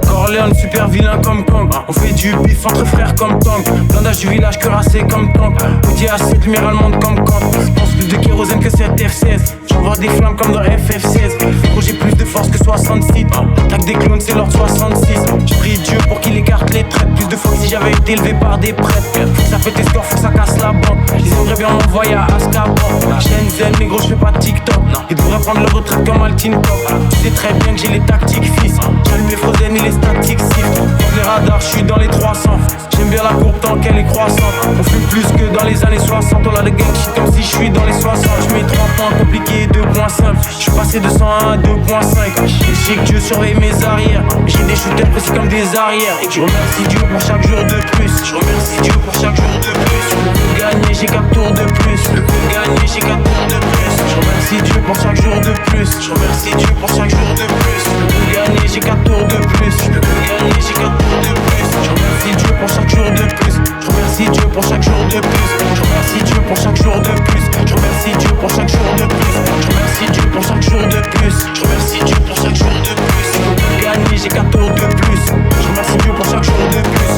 Corleone, super vilain comme Kong. On fait du bif entre frères comme Tang. Blindage du village cuirassé comme Tank. Audi A7, lumière allemande comme Kant. Je pense plus de kérosène que cette F16. J'envoie des flammes comme dans FF16. Gros, j'ai plus de force que 66. Attaque des clones, c'est l'ordre 66. J'ai pris Dieu pour qu'il écarte les traites. Plus de fois que si j'avais été élevé par des prêtres. Faut que ça pète tes scores, faut que ça casse la banque. Ils aimeraient bien m'envoyer à Azkaban. Shenzhen, mais gros, je fais pas de TikTok. Ils devraient prendre leur retraite comme Altin Top. Tu sais très bien que j'ai les tactiques fils. J'allume les Frozen et les statiques sifflent. Dans les radars, je suis dans les 300. J'aime bien la courbe tant qu'elle est croissante. On fume plus que dans les années 60. On a des gang shit comme si je suis dans les 60. Je mets 3 points compliqués et 2 points simples. Je suis passé de 101 à 2.5. Et je sais que Dieu surveille mes arrières. J'ai des shooters précis comme des arrières. Et je remercie Dieu pour chaque jour de plus. Je remercie Dieu pour chaque jour de plus. Pour gagner, j'ai 4 tours de plus. Pour gagner, j'ai 4 tours de plus. Je remercie Dieu pour chaque jour de plus. Je remercie Dieu pour chaque jour de plus. Pour gagner, j'ai 4 tours de plus. Pour gagner, j'ai 4 tours de plus. Je remercie Dieu pour chaque jour de plus. Je remercie Dieu pour chaque jour de plus. Je remercie Dieu pour chaque jour de plus. Je remercie Dieu pour chaque jour de plus. Je remercie Dieu pour chaque jour de plus. Je remercie Dieu pour chaque jour de plus. Pour gagner, j'ai 4 tours de plus. Je remercie Dieu pour chaque jour de plus.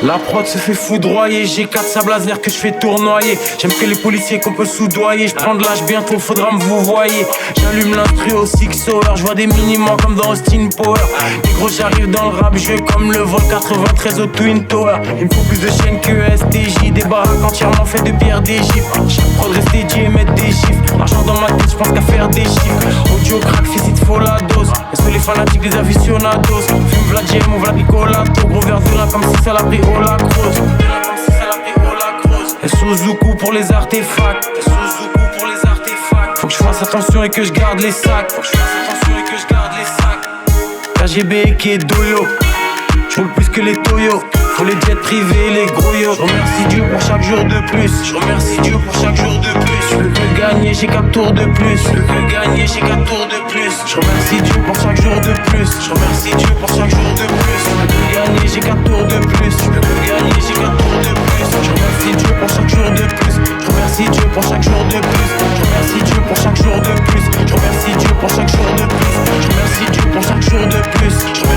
La prod se fait foudroyer. J'ai 4 sables laser que je fais tournoyer. J'aime que les policiers qu'on peut soudoyer. Je prends de l'âge bientôt, faudra me vous voyez. J'allume l'instru au 6 hour. Je vois des minimums comme dans Austin Power. Et gros, j'arrive dans le rap jeu comme le vol 93 au Twin Tower. Il me faut plus de chaînes que STJ. Des baraques entièrement faites de pierre d'Égypte. Chaque prod rester Dieu et mettre des chiffres. L'argent dans ma tête, je pense qu'à faire des chiffres. Audio crack, fils, il te faut la dose. Est-ce que les fanatiques, les aficionados fume Vlad Jem ou Vlad Nicolato. Gros verre de lin comme si ça l'a pris au la crosse. Et Suzuku pour les artefacts. Faut que je fasse attention et que je garde les sacs. KGB qui est doyo. J'roule plus que les Toyo. Faut les jets privés, les gros yo. Je remercie Dieu pour chaque jour de plus. Je remercie Dieu pour chaque jour de plus. Je peux que gagner, j'ai 4 tours de plus. Je peux que gagner, j'ai 4 tours de plus. Je remercie Dieu pour chaque jour de plus. Je remercie Dieu pour chaque jour de plus. Je peux que gagner, j'ai 4 tours de plus. Je peux que gagner, j'ai 4 tours de plus. Je remercie Dieu pour chaque jour de plus. Je remercie Dieu pour chaque jour de plus. Je remercie Dieu pour chaque jour de plus. Je remercie Dieu pour chaque jour de plus. Je remercie Dieu pour chaque jour de plus.